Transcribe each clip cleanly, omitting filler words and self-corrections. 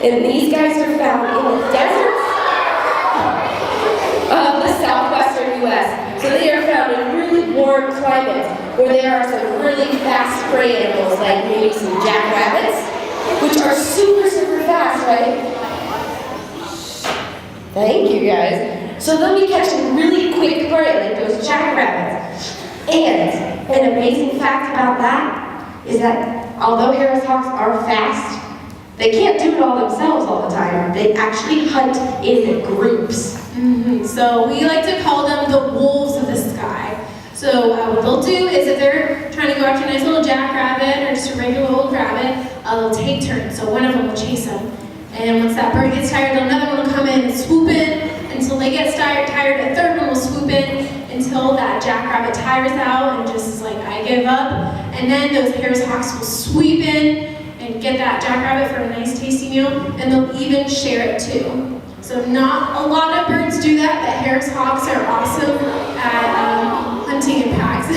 And these guys are found in the deserts of the southwestern U.S. So they are found in really warm climates where there are some really fast prey animals, like maybe some jackrabbits, which are super, super fast, right? Thank you, guys. So they'll be catching really quick prey, like those jackrabbits. And an amazing fact about that is that although Harris hawks are fast, they can't do it all themselves all the time. They actually hunt in groups. So we like to call them the wolves of the sky. So what they'll do is if they're trying to go after a nice little jackrabbit or just a regular old rabbit, they'll take turns. So one of them will chase them. And once that bird gets tired, another one will come in and swoop in until they get tired. A third one will swoop in until that jackrabbit tires out and just is like, I give up. And then those Harris hawks will sweep in and get that jackrabbit for a nice tasty meal, and they'll even share it too. So not a lot of birds do that, but Harris hawks are awesome at hunting in packs.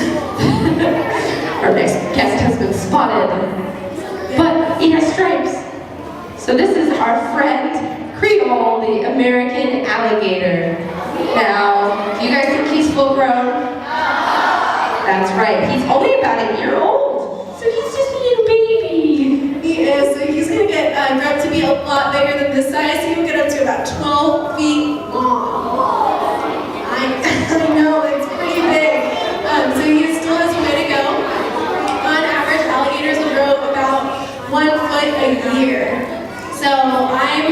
Our next guest has been spotted, but he has stripes. So this is our friend, Creole the American Alligator. Now, do you guys think he's full grown? That's right, he's only about a year old. So he's just a little baby. He is, so he's going to get grow up to be a lot bigger than this size. He will get up to about 12 feet long. I know, it's pretty big. So he still has a way to go. On average, alligators will grow about 1 foot a year. So I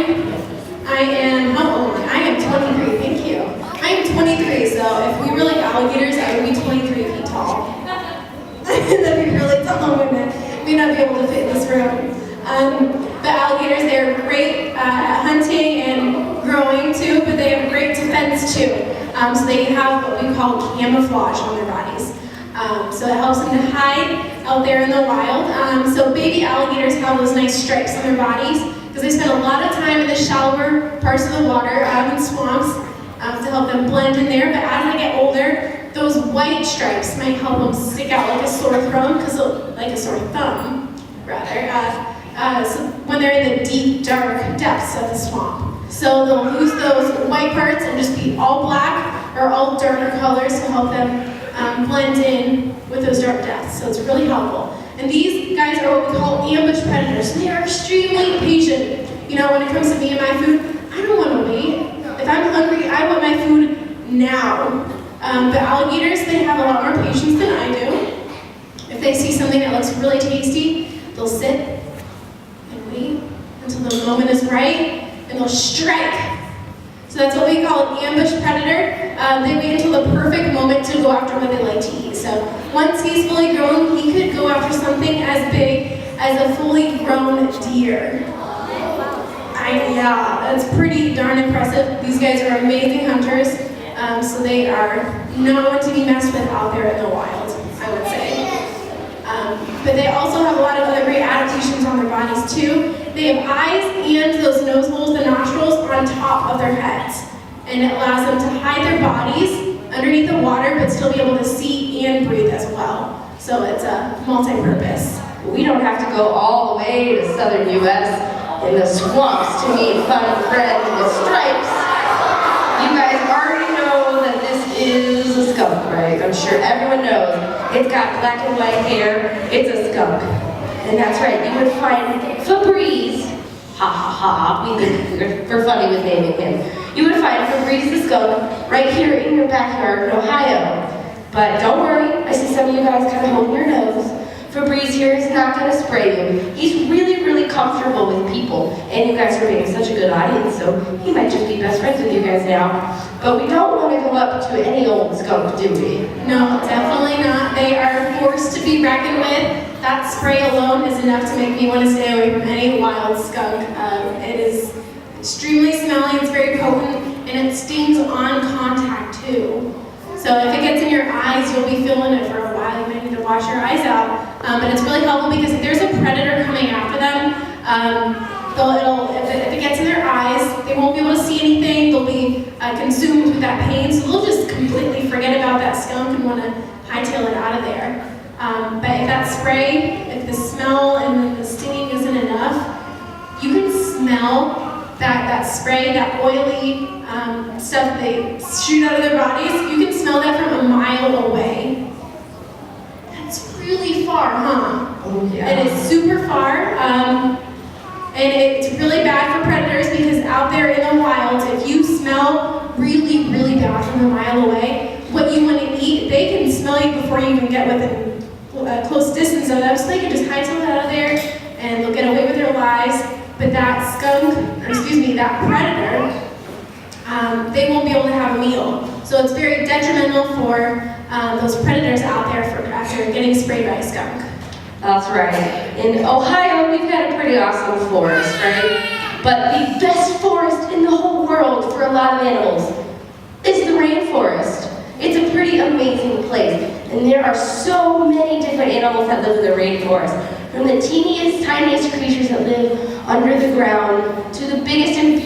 am, how old? I am 23, thank you. I am 23, so if we were like alligators, I would be 23 feet tall. That'd be really tall women. May not be able to fit in this room. But alligators, they're great at hunting and growing too, but they have great defense too. So they have what we call camouflage on their bodies. So it helps them to hide out there in the wild. So baby alligators have those nice stripes on their bodies because they spend a lot of time in the shallower parts of the water, out in swamps, to help them blend in there. But as they get older, those white stripes might help them stick out like a sore thumb, like a sore thumb, rather. So when they're in the deep, dark depths of the swamp. So they'll lose those white parts and just be all black or all darker colors to help them blend in with those dark depths. So it's really helpful. And these guys are what we call ambush predators. So they are extremely patient. You know, when it comes to me and my food, I don't want to wait. If I'm hungry, I want my food now. But alligators, they have a lot more patience than I do. If they see something that looks really tasty, they'll sit and wait until the moment is right, and they'll strike. So that's what we call an ambush predator. They wait until the perfect moment to go after what they like to eat. So once he's fully grown, he could go after something as big as a fully grown deer. Yeah, that's pretty darn impressive. These guys are amazing hunters. So they are not to be messed with out there in the wild, I would say. But they also have a lot of other great adaptations on their bodies too. They have eyes and those nose holes, the nostrils, on top of their heads. And it allows them to hide their bodies underneath the water, but still be able to see and breathe as well. So it's a multi-purpose. We don't have to go all the way to southern U.S. in the swamps to meet fun friends with stripes. You guys already know that this is a skunk, right? I'm sure everyone knows. It's got black and white hair. It's a skunk. And that's right, you would find Fabreeze, ha ha ha, we're funny with naming him. You would find Fabreeze the skunk right here in your backyard in Ohio. But don't worry, I see some of you guys kind of holding your nose. Fabreeze here is not going to spray you. He's really, really comfortable with people, and you guys are being such a good audience, so he might just be best friends with you guys now. But we don't want to go up to any old skunk, do we? No, definitely not. They are forced to be reckoned with. That spray alone is enough to make me want to stay away from any wild skunk. It is extremely smelly, it's very potent, and it stings on contact too. So if it gets in your eyes, you'll be feeling it for a while. You might need to wash your eyes out. But it's really helpful because if there's a predator coming after them, if it gets in their eyes, they won't be able to see anything. They'll be consumed with that pain, so they'll just completely forget about that skunk and want to hightail it out of there. But if that spray, if the smell and the stinging isn't enough, you can smell smell that spray, that oily stuff they shoot out of their bodies. You can smell that from a mile away. That's really far, huh? Oh, yeah. It is super far. And it's really bad for predators because out there in the wild, if you smell really, really bad from a mile away, what you want to eat, they can smell you before you even get within a close distance of them, so they can just hide something out of there and they'll get away with their lives. But that skunk, or excuse me, that predator, they won't be able to have a meal. So it's very detrimental for those predators out there after getting sprayed by a skunk. That's right. In Ohio, we've got a pretty awesome forest, right? But the best forest in the whole world for a lot of animals is the rainforest. It's a pretty amazing place. And there are so many different animals that live in the rainforest. From the teeniest, tiniest creatures that live under the ground to the biggest and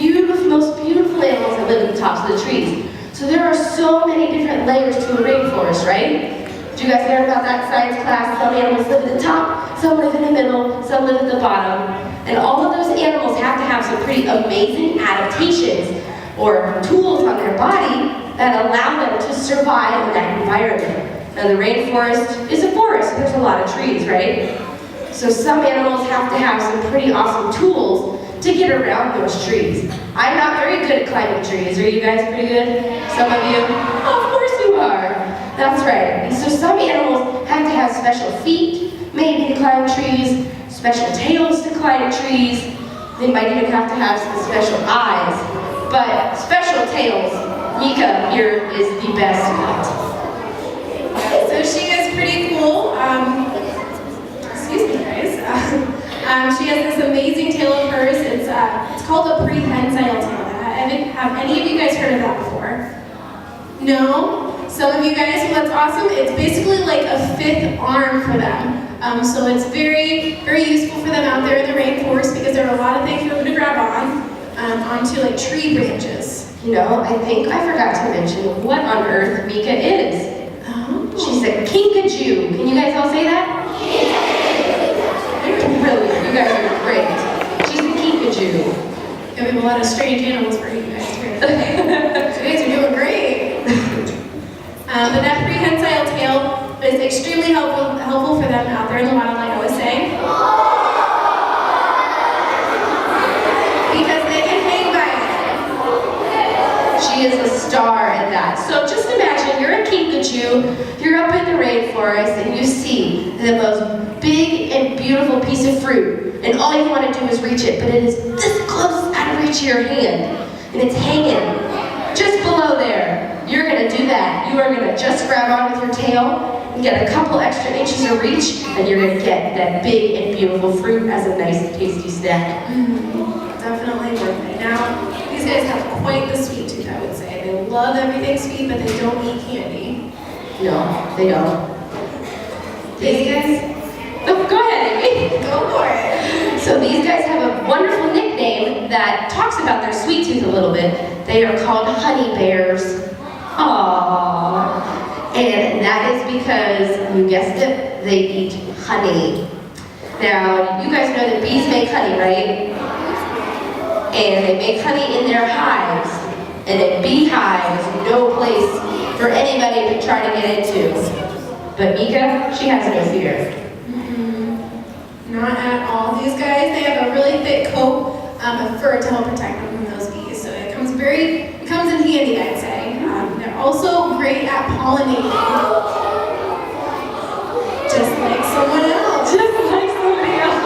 most beautiful animals that live at the tops of the trees. So there are so many different layers to a rainforest, right? Did you guys learn about that in science class? Some animals live at the top, some live in the middle, some live at the bottom. And all of those animals have to have some pretty amazing adaptations or tools on their body that allow them to survive in that environment. Now the rainforest is a forest, and there's a lot of trees, right? So some animals have to have some pretty awesome tools to get around those trees. I'm not very good at climbing trees. Are you guys pretty good? Some of you? Oh, of course you are. That's right. And so some animals have to have special feet, maybe to climb trees, special tails to climb trees. They might even have to have some special eyes. But special tails, Mica here is the best at. So she is pretty cool. Excuse me, guys. She has this amazing tail of hers. It's called a prehensile tail. Have any of you guys heard of that before? No? Some of you guys, well, that's awesome. It's basically like a fifth arm for them. So it's very, very useful for them out there in the rainforest because there are a lot of things for them to grab onto like tree branches. You know, I think I forgot to mention what on earth Mica is. Oh. She's a Kinkajou. Can you guys all say that? Brilliant. You guys are great. She's a Kinkajou. Yeah, we have a lot of strange animals for you guys here. So you guys are doing great. But that prehensile tail is extremely helpful for them out there in the wild, like I was saying. Because they can hang by it. She is a star at that. So just imagine you're a Kinkajou, you're up in the rainforest, and you see the most big and beautiful piece of fruit, and all you want to do is reach it, but it is this close out of reach of your hand, and it's hanging just below there. You're going to do that. You are going to just grab on with your tail and get a couple extra inches of reach, and you're going to get that big and beautiful fruit as a nice, tasty snack. Definitely worth it. Now, these guys have quite the sweet tooth, I would say. They love everything sweet, but they don't eat candy. No, they don't. These guys? Oh, go ahead, Amy. Go for it. So these guys have a wonderful nickname that talks about their sweet tooth a little bit. They are called honey bears. Aww. And that is because, you guessed it, they eat honey. Now, you guys know that bees make honey, right? And they make honey in their hives. And a beehive is no place for anybody to try to get into. But Mica, she has no fear. Not at all. These guys, they have a really thick coat of fur to help protect them from those bees. So it comes in handy, I'd say. They're also great at pollinating. Just like someone else. Just like somebody else.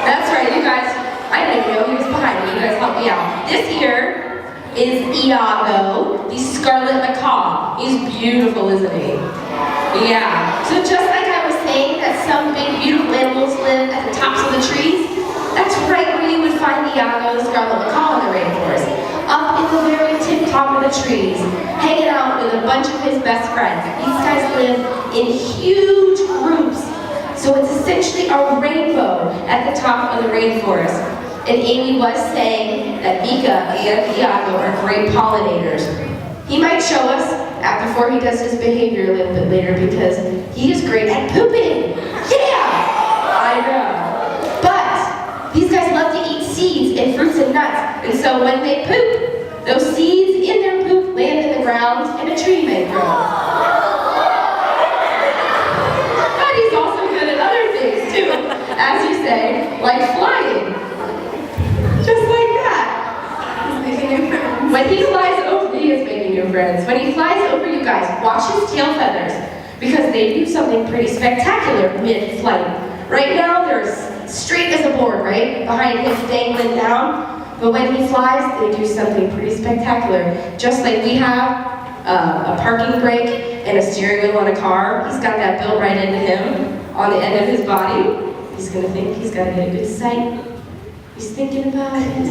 That's right, you guys. I didn't even know he was behind me. You guys help me out. This here is Iago, the Scarlet Macaw. He's beautiful, isn't he? Yeah. So just like I was saying that some big, beautiful animals live at the tops of the trees, that's right where you would find Iago, the Scarlet Macaw, in the rainforest. Up in the very tip top of the trees, hanging out with a bunch of his best friends. These guys live in huge groups. So it's essentially a rainbow at the top of the rainforest. And Amy was saying that Mica and Iago are great pollinators. He might show us before he does his behavior a little bit later because he is great at pooping. Yeah! I know. But these guys love to eat seeds and And so when they poop, those seeds in their poop land in the ground and a tree may grow. But he's also good at other things too, as you say, like flying. Just like that. He's making new friends. When he flies over, he is making new friends. When he flies over you guys, watch his tail feathers, because they do something pretty spectacular mid-flight. Right now, they're straight as a board, right? Behind him, dangling down. But when he flies, they do something pretty spectacular. Just like we have a parking brake and a steering wheel on a car, he's got that built right into him on the end of his body. He's gonna think he's gotta get a good sight. He's thinking about it. Do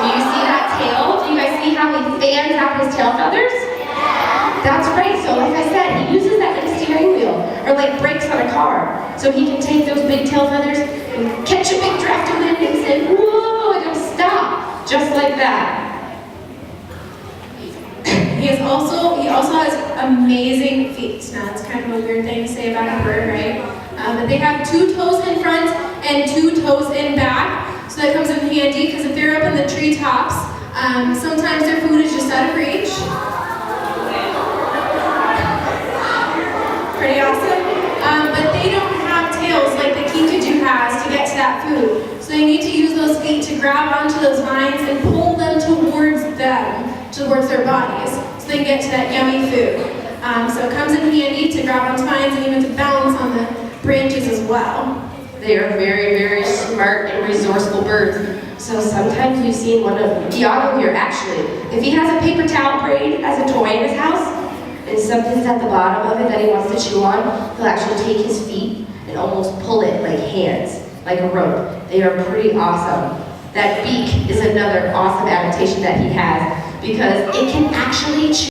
you see that tail? Do you guys see how he fans out his tail feathers? That's right, so like I said, he uses that like a steering wheel, or like brakes on a car. So he can take those big tail feathers and catch a big draft of wind and say, whoa, and it'll stop, just like that. He also has amazing feet. Now that's kind of a weird thing to say about a bird, right? But they have 2 toes in front and 2 toes in back. So that comes in handy, because if they're up in the treetops, sometimes their food is just out of reach. Pretty awesome. But they don't have tails like the Kinkajou has to get to that food. So they need to use those feet to grab onto those vines and pull them towards their bodies, so they can get to that yummy food. So it comes in handy to grab onto vines and even to balance on the branches as well. They are very, very smart and resourceful birds. So sometimes we've seen one of Iago here, actually. If he has a paper towel braid as a toy in his house, and something's at the bottom of it that he wants to chew on, he'll actually take his feet and almost pull it like hands, like a rope. They are pretty awesome. That beak is another awesome adaptation that he has, because it can actually chew